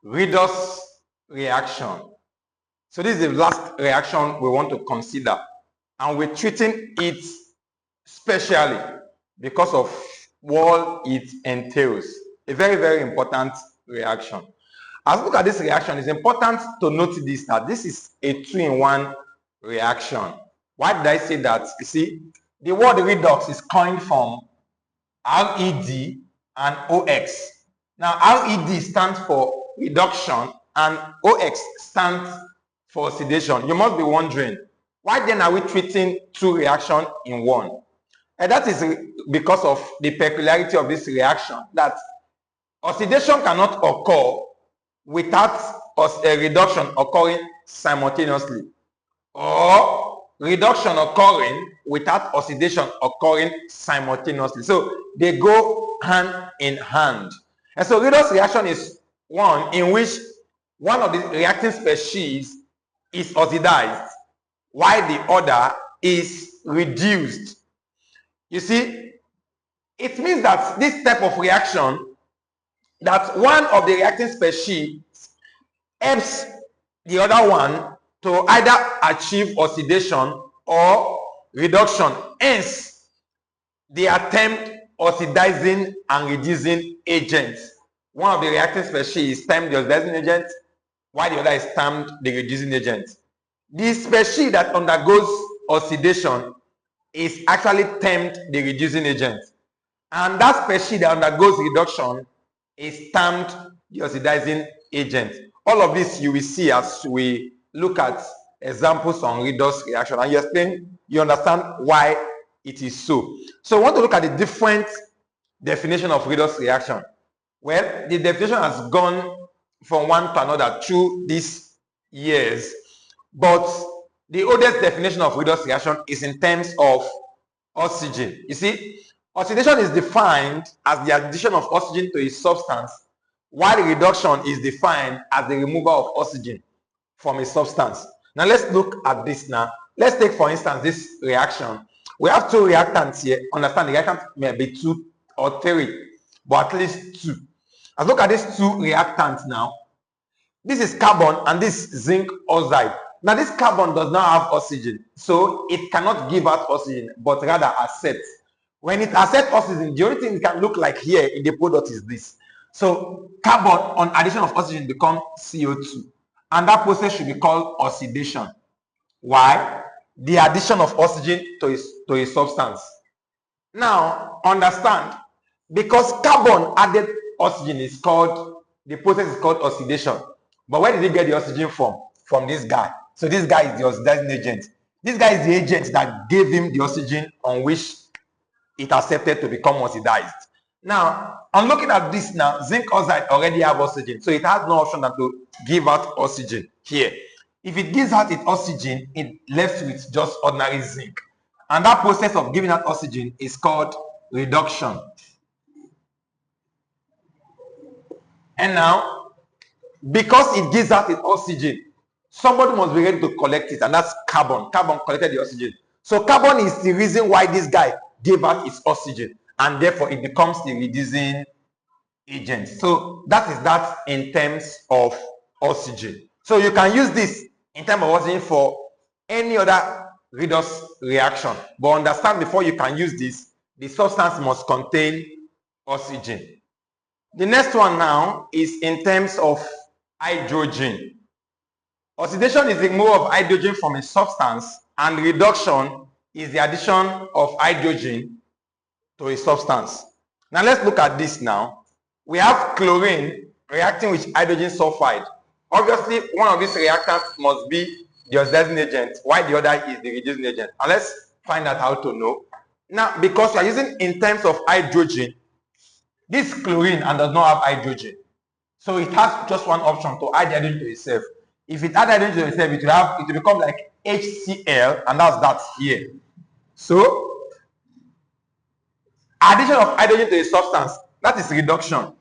redox reaction. So this is the last reaction we want to consider, and we're treating it specially because of what it entails. A very, very important reaction. As we look at this reaction, it's important to note this, that this is a 2-in-1 reaction. Why did I say that? You see, the word redox is coined from RED and OX. Now, RED stands for reduction and OX stands for oxidation. You must be wondering, why then are we treating two reactions in one? And that is because of the peculiarity of this reaction, that oxidation cannot occur without a reduction occurring simultaneously, or reduction occurring without oxidation occurring simultaneously. So they go hand in hand. And so redox reaction is one in which one of the reacting species is oxidized while the other is reduced. You see, it means that this type of reaction, that one of the reacting species helps the other one to either achieve oxidation or reduction. Hence, they are termed oxidizing and reducing agents. One of the reacting species is termed the oxidizing agent, while the other is termed the reducing agent. The species that undergoes oxidation is actually termed the reducing agent, and that species that undergoes reduction is termed the oxidizing agent. All of this you will see as we look at examples on redox reaction, and you understand why it is so. So we want to look at the different definition of redox reaction. Well, the definition has gone from one to another through these years, but the oldest definition of redox reaction is in terms of oxygen. You see, oxidation is defined as the addition of oxygen to a substance, while reduction is defined as the removal of oxygen from a substance. Now let's look at this now. Let's take, for instance, this reaction. We have two reactants here. Understand, the reactant may be 2 or 3, but at least 2. Let's look at these 2 reactants now. This is carbon and this zinc oxide. Now this carbon does not have oxygen, so it cannot give out oxygen, but rather accept. When it accepts oxygen, the only thing it can look like here in the product is this. So carbon on addition of oxygen becomes CO2, and that process should be called oxidation. Why? The addition of oxygen to a substance. Now understand, because carbon added oxygen is called, the process is called oxidation. But where did he get the oxygen from? From this guy. So this guy is the oxidizing agent. This guy is the agent that gave him the oxygen on which it accepted to become oxidized. Now, on looking at this now, zinc oxide already have oxygen, so it has no option than to give out oxygen here. If it gives out its oxygen, it left with just ordinary zinc. And that process of giving out oxygen is called reduction. And now, because it gives out its oxygen, somebody must be ready to collect it, and that's carbon. Carbon collected the oxygen. So carbon is the reason why this guy gave out its oxygen, and therefore it becomes the reducing agent. So that is that in terms of oxygen. So you can use this in terms of oxygen for any other redox reaction. But understand, before you can use this, the substance must contain oxygen. The next one now is in terms of hydrogen. Oxidation is the removal of hydrogen from a substance, and reduction is the addition of hydrogen to a substance. Now let's look at this now. We have chlorine reacting with hydrogen sulfide. Obviously, one of these reactants must be the oxidizing agent, while the other is the reducing agent. And let's find out how to know. Now, because we are using in terms of hydrogen, this chlorine and does not have hydrogen. So it has just one option, to add hydrogen to itself. If it adds hydrogen to itself, it will become like HCl, and that's that here. So addition of hydrogen to a substance, that is reduction.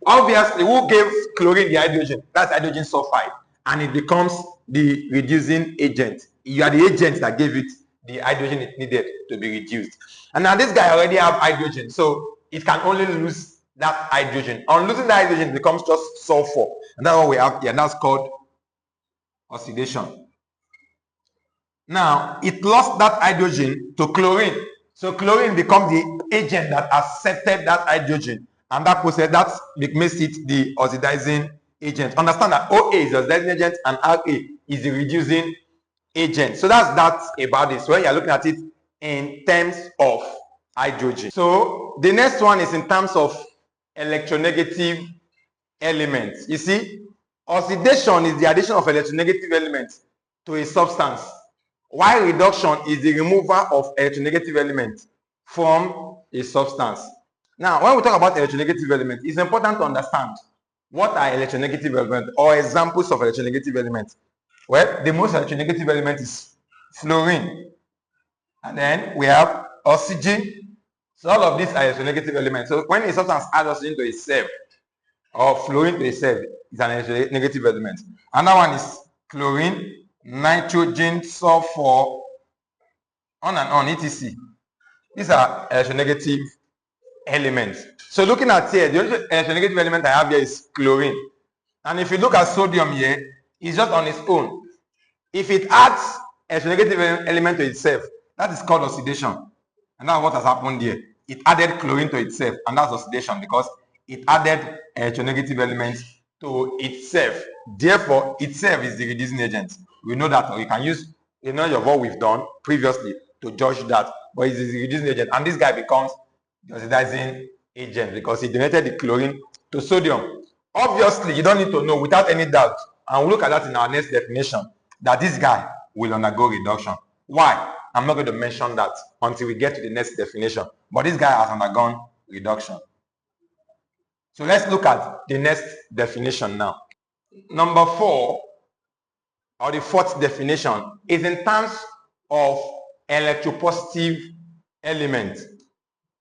Obviously, who gave chlorine the hydrogen? That's hydrogen sulfide, and it becomes the reducing agent. You are the agent that gave it the hydrogen it needed to be reduced. And now this guy already have hydrogen, so it can only lose that hydrogen. On losing that hydrogen, it becomes just sulfur. And that's what we have here. That's called oxidation. Now, it lost that hydrogen to chlorine. So chlorine becomes the agent that accepted that hydrogen. And that process, that makes it the oxidizing agent. Understand that OA is the oxidizing agent and RA is the reducing agent. So that's about this when you're looking at it in terms of hydrogen. So the next one is in terms of electronegative elements. You see, oxidation is the addition of electronegative elements to a substance, while reduction is the removal of electronegative elements from a substance. Now, when we talk about electronegative elements, it's important to understand what are electronegative elements or examples of electronegative elements. Well, the most electronegative element is fluorine. And then we have oxygen. So all of these are electronegative elements. So when a substance adds oxygen to itself or fluorine to itself, it's an electronegative element. Another one is chlorine, nitrogen, sulfur, on and on, etc. These are electronegative elements. So looking at here, the only electronegative element I have here is chlorine. And if you look at sodium here, it's just on its own. If it adds electronegative element to itself, that is called oxidation. And that's what has happened here. It added chlorine to itself, and that's oxidation because it added electronegative elements to itself. Therefore, itself is the reducing agent. We know that, or you can use a knowledge of what we've done previously to judge that. But it's the reducing agent, and this guy becomes the oxidizing agent because he donated the chlorine to sodium. Obviously, you don't need to know without any doubt, and we'll look at that in our next definition, that this guy will undergo reduction. Why? I'm not going to mention that until we get to the next definition. But this guy has undergone reduction. So let's look at the next definition now. Number 4, or the 4th definition, is in terms of electropositive elements.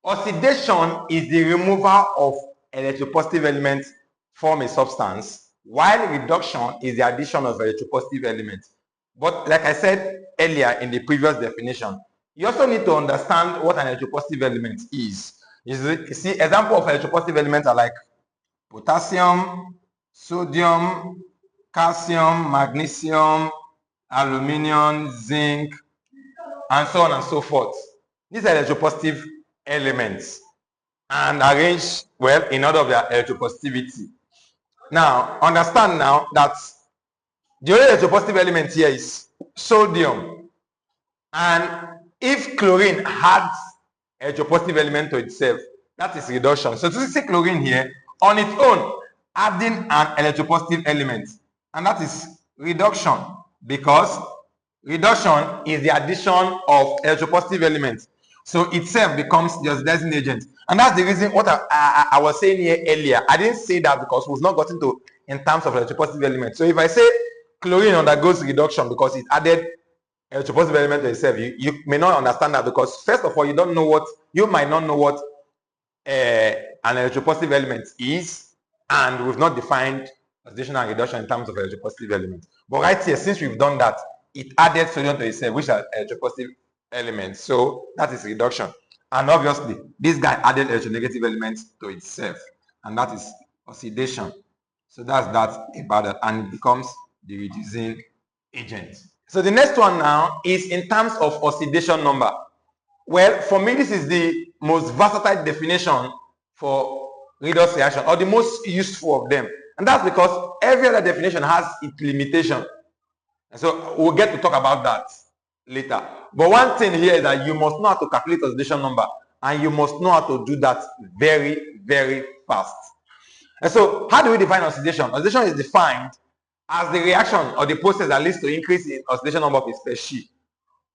Oxidation is the removal of electropositive elements from a substance, while reduction is the addition of electropositive elements. But like I said earlier in the previous definition, you also need to understand what an electropositive element is. You see, examples of electropositive elements are like potassium, sodium, calcium, magnesium, aluminium, zinc, and so on and so forth. These are electropositive elements and arranged, well, in order of their electropositivity. Now, understand now that the only electropositive element here is sodium. And if chlorine adds electropositive element to itself, that is reduction. So to see chlorine here, on its own, adding an electropositive element, and that is reduction, because reduction is the addition of electropositive elements. So itself becomes the oxidizing agent. And that's the reason what I was saying here earlier. I didn't say that because we've not gotten to in terms of electropositive elements. So if I say chlorine undergoes reduction because it added electropositive element to itself, you may not understand that because first of all, you might not know what an electropositive element is, and we've not defined oxidation and reduction in terms of electropositive elements. But right here, since we've done that, it added sodium to itself, which are electropositive elements. So that is reduction. And obviously, this guy added electronegative elements to itself, and that is oxidation. So that's that about that, and it becomes the reducing agent. So the next one now is in terms of oxidation number. Well, for me, this is the most versatile definition for redox reaction, or the most useful of them. And that's because every other definition has its limitation. And so we'll get to talk about that later. But one thing here is that you must know how to calculate oxidation number, and you must know how to do that very, very fast. And so how do we define oxidation? Oxidation is defined as the reaction or the process that leads to increase in oxidation number of a species,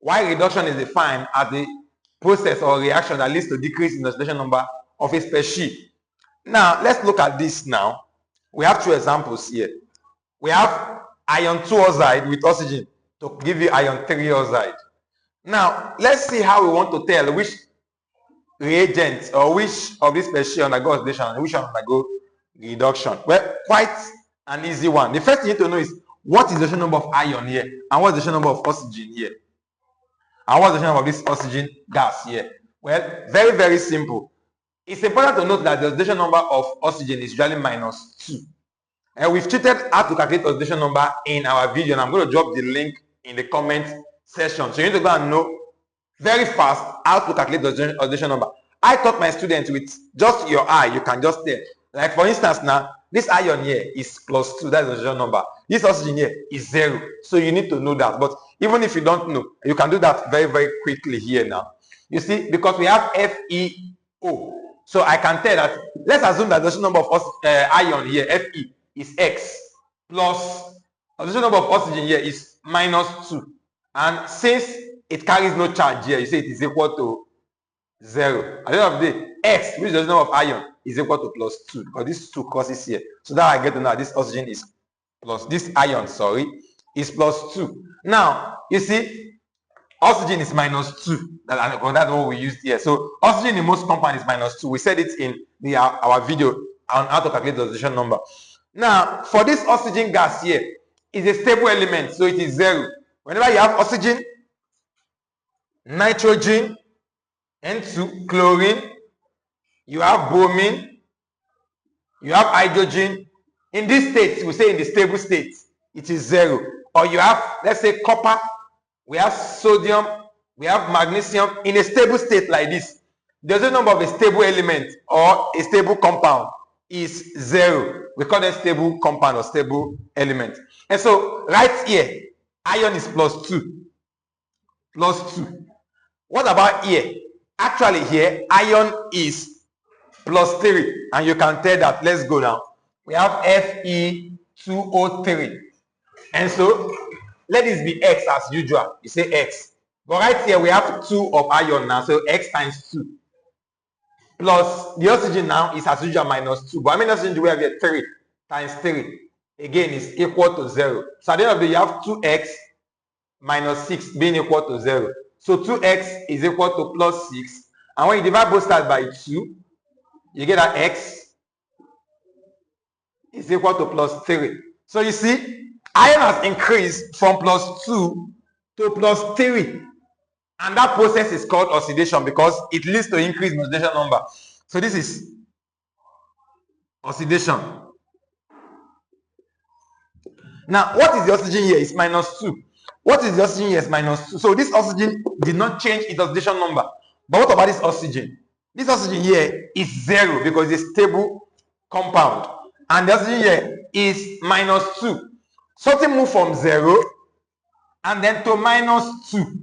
while reduction is defined as the process or reaction that leads to decrease in oxidation number of a species. Now, let's look at this now. We have 2 examples here. We have iron 2 oxide with oxygen to give you iron 3 oxide. Now, let's see how we want to tell which reagents or which of these species undergo oxidation and which one undergo reduction. Well, quite an easy one. The first thing you need to know is what is the oxidation number of iron here, and what is the oxidation number of oxygen here, and what is the oxidation number of this oxygen gas here. Well, very, very simple. It's important to note that the oxidation number of oxygen is usually -2. And we've treated how to calculate oxidation number in our video, and I'm going to drop the link in the comment section. So you need to go and know very fast how to calculate the oxidation number. I taught my students with just your eye, you can just tell. Like for instance now, this ion here is +2, that's the oxidation number. This oxygen here is 0. So you need to know that. But even if you don't know, you can do that very, very quickly here now. You see, because we have FeO. So I can tell that, let's assume that the oxidation number of ion here, Fe, is X, plus oxidation number of oxygen here is -2. And since it carries no charge here, you say it is equal to 0. At the end of the day, X, which is the number of ion, is equal to +2, because these two crosses here. So that I get to know this oxygen is this ion, sorry, is +2. Now, you see, oxygen is -2. That's what we used here. So oxygen in most compound is -2. We said it in our video on how to calculate the oxidation number. Now, for this oxygen gas here, it's a stable element, so it is 0. Whenever you have oxygen, nitrogen, N2, chlorine, you have bromine, you have hydrogen. In this state, we say in the stable state, it is 0. Or you have, let's say, copper, we have sodium, we have magnesium. In a stable state like this, the oxidation number of a stable element or a stable compound is 0. We call it stable compound or stable element. And so right here, ion is +2. +2. What about here? Actually here, ion is +3. And you can tell that. Let's go now. We have Fe2O3. And so let this be X as usual. You say X. But right here, we have 2 of ion now. So X times 2. Plus the oxygen now is as usual -2. But how many oxygen do we have here? 3 times 3. Again, is equal to 0. So at the end of the day, you have 2x minus 6 being equal to 0. So 2x is equal to +6. And when you divide both sides by 2, you get that x is equal to +3. So you see, iron has increased from +2 to +3. And that process is called oxidation because it leads to increased oxidation number. So this is oxidation. Now, what is the oxygen here? It's -2. What is the oxygen here? It's -2. So this oxygen did not change its oxidation number. But what about this oxygen? This oxygen here is 0 because it's a stable compound. And the oxygen here is -2. Something moved from 0 and then to -2.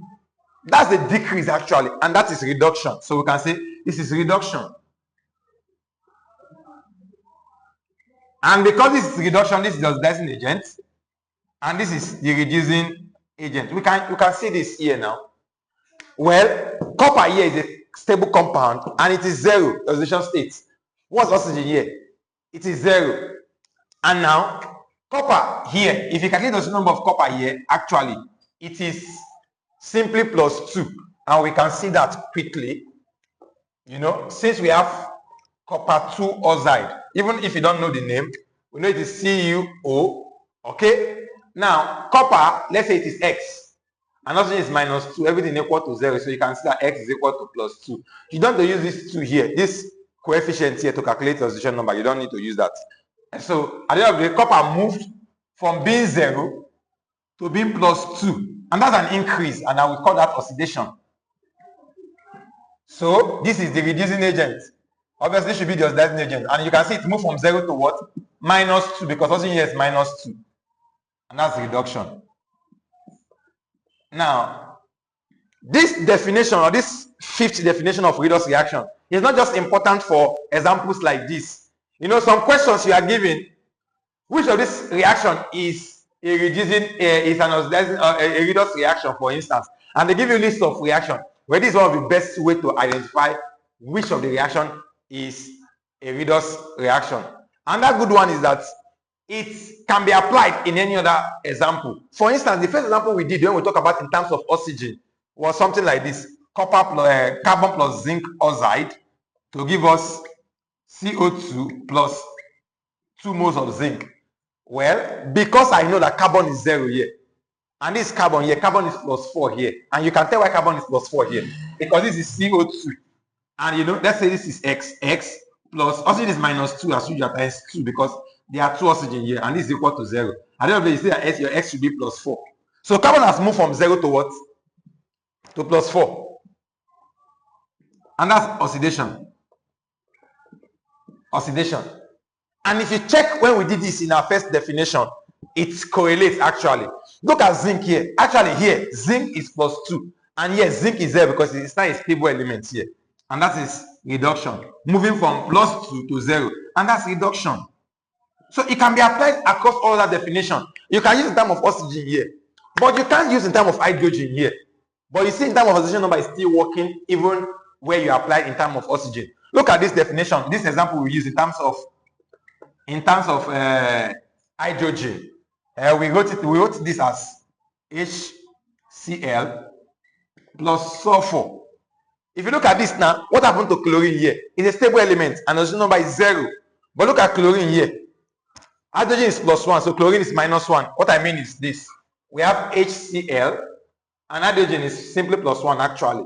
That's a decrease actually, and that is reduction. So we can say this is reduction. And because this is reduction, this is the oxidizing agent, and this is the reducing agent. We can see this here now. Well, copper here is a stable compound, and it is 0 oxidation state. What's oxygen here? It is 0. And now copper here, if you calculate the oxidation number of copper here, actually it is simply +2, and we can see that quickly. You know, since we have copper 2 oxide, even if you don't know the name, we know it is CuO. Okay, now copper, let's say it is X, and oxygen is -2, everything equal to 0, so you can see that X is equal to +2. You don't have to use this 2 here, this coefficient here, to calculate the oxidation number. You don't need to use that. And so at the end of the day, copper moved from being 0 to being +2. And that's an increase, and I will call that oxidation. So this is the reducing agent. Obviously, it should be the oxidizing agent. And you can see it moved from 0 to what? -2, because oxygen here is -2. And that's reduction. Now, this definition, or this 5th definition of redox reaction, is not just important for examples like this. You know, some questions you are given, which of this reaction is a reducing, is an oxidizing, a redox reaction, for instance, and they give you a list of reaction. Well, this is one of the best way to identify which of the reaction is a redox reaction. Another good one is that it can be applied in any other example. For instance, the first example we did when we talk about in terms of oxygen was something like this: carbon plus zinc oxide to give us CO2 plus 2 moles of zinc. Well, because I know that carbon is 0 here, and this carbon here, carbon is +4 here, and you can tell why carbon is +4 here, because this is CO2, And you know, let's say this is X plus oxygen is minus 2 as usual times 2 because there are 2 oxygen here and this is equal to 0. At the end of the day, you say that your X should be plus 4. So carbon has moved from 0 to what? To plus 4. And that's oxidation. Oxidation. And if you check when we did this in our first definition, it correlates actually. Look at zinc here. Actually here, zinc is plus 2. And here, zinc is there because it's not a stable element here. And that is reduction. Moving from plus 2 to 0. And that's reduction. So it can be applied across all that definition. You can use in terms of oxygen here. But you can't use in terms of hydrogen here. But you see in terms of oxidation number is still working even where you apply in terms of oxygen. Look at this definition. This example we use in terms of hydrogen. We wrote this as HCl plus sulfur. If you look at this now, what happened to chlorine here? It's a stable element and oxidation number is 0. But look at chlorine here. Hydrogen is plus 1, so chlorine is minus 1. What I mean is this. We have HCl and hydrogen is simply plus 1 actually.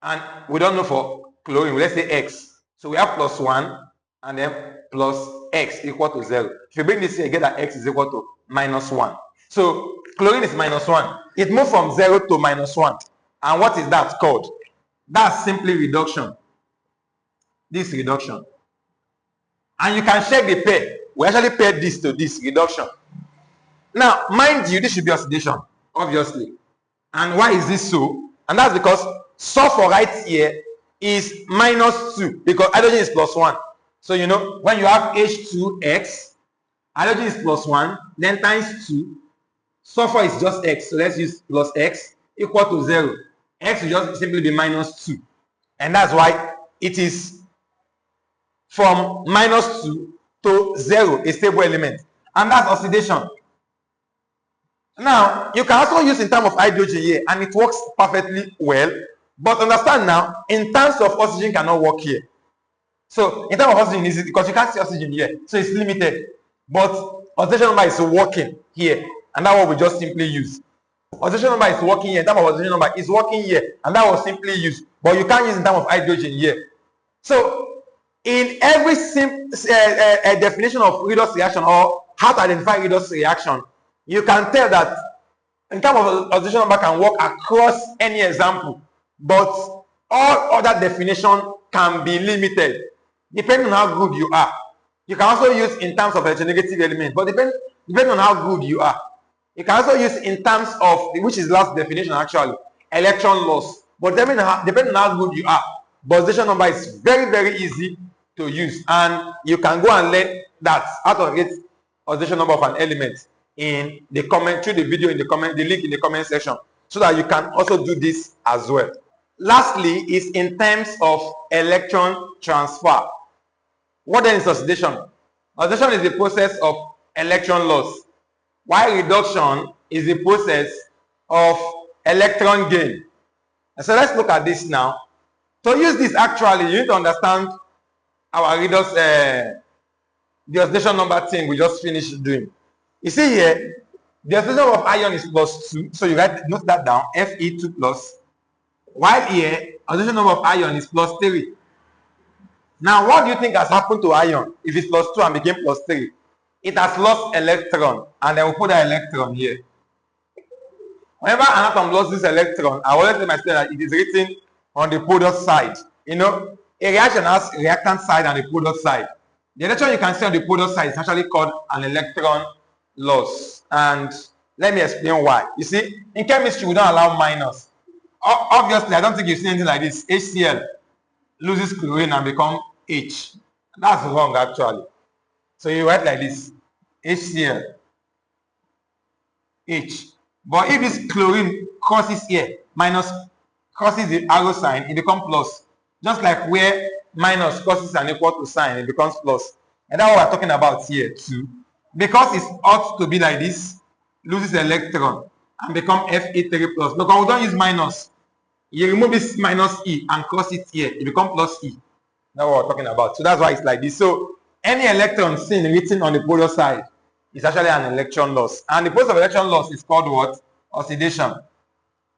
And we don't know for chlorine, let's say X. So we have plus 1 and then plus X equal to 0. If you bring this here, you get that X is equal to minus 1. So chlorine is minus 1. It moved from 0 to minus 1. And what is that called? That's simply reduction. This reduction. And you can check the pair. We actually paired this to this reduction. Now, mind you, this should be oxidation, obviously. And why is this so? And that's because sulfur right here is minus 2 because hydrogen is plus 1. So, you know, when you have H2X, hydrogen is plus 1, then times 2, sulfur is just X. So let's use plus X equal to 0. X will just simply be minus 2. And that's why it is from minus 2 to 0, a stable element. And that's oxidation. Now, you can also use in terms of hydrogen here, and it works perfectly well. But understand now, in terms of oxygen cannot work here. So, in terms of oxygen, is because you can't see oxygen here, so it's limited. But oxidation number is working here, and that's what we just simply use. Oxidation number is working here, in terms of oxidation number is working here, and that was simply used. But you can't use in terms of hydrogen here. So, in every definition of redox reaction or how to identify redox reaction, you can tell that in terms of oxidation number can work across any example, but all other definition can be limited depending on how good you are. You can also use in terms of electronegative element, but depending on how good you are. You can also use in terms of, which is last definition actually, electron loss. But depending on how good you are, but oxidation number is very, very easy to use, and you can go and learn that out of it oxidation number of an element in the comment, through the video in the comment, the link in the comment section, so that you can also do this as well. Lastly is in terms of electron transfer. What then is oxidation? Oxidation is the process of electron loss, while reduction is the process of electron gain. And so let's look at this now. To use this actually, you need to understand our redox, the oxidation number thing we just finished doing. You see here, the oxidation number of iron is plus 2, so you note that down, Fe2 plus. While here, oxidation number of iron is plus 3. Now, what do you think has happened to iron if it's plus 2 and became plus 3? It has lost electron, and then we'll put that electron here. Whenever an atom loses electron, I always say my student that it is written on the product side. You know, a reaction has reactant side and the product side. The electron you can see on the product side is actually called an electron loss. And let me explain why. You see, in chemistry, we don't allow minus. Obviously, I don't think you've seen anything like this. HCl loses chlorine and become H. That's wrong, actually. So you write like this, HCl, H. But if this chlorine crosses here, minus crosses the arrow sign, it becomes plus. Just like where minus crosses an equal to sign, it becomes plus. And that's what we're talking about here too. Because it ought to be like this, loses electron and become Fe3 plus. Because we don't use minus. You remove this minus E and cross it here, it becomes plus E. That's what we're talking about. So that's why it's like this. So any electron seen written on the polar side is actually an electron loss. And the process of electron loss is called what? Oxidation.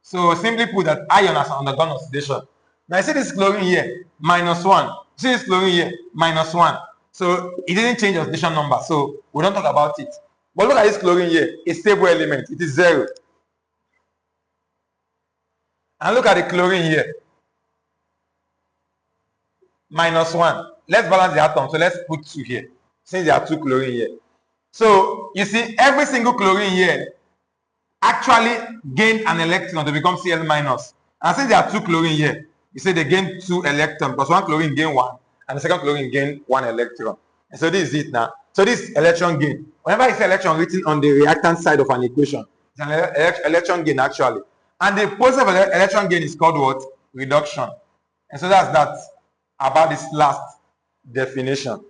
So simply put that iron has undergone oxidation. Now you see this chlorine here, -1. See this chlorine here, -1. So it didn't change oxidation number, so we don't talk about it. But look at this chlorine here, a stable element, it is 0. And look at the chlorine here, -1. Let's balance the atom, so let's put 2 here, since there are 2 chlorine here. So you see, every single chlorine here actually gained an electron to become Cl-. And since there are 2 chlorine here, you say they gain 2 electrons, because 1 chlorine gain 1, and the second chlorine gain 1 electron. And so this is it now. So this electron gain. Whenever you see electron written on the reactant side of an equation, it's an electron gain actually. And the process of electron gain is called what? Reduction. And so that's that about this last definition.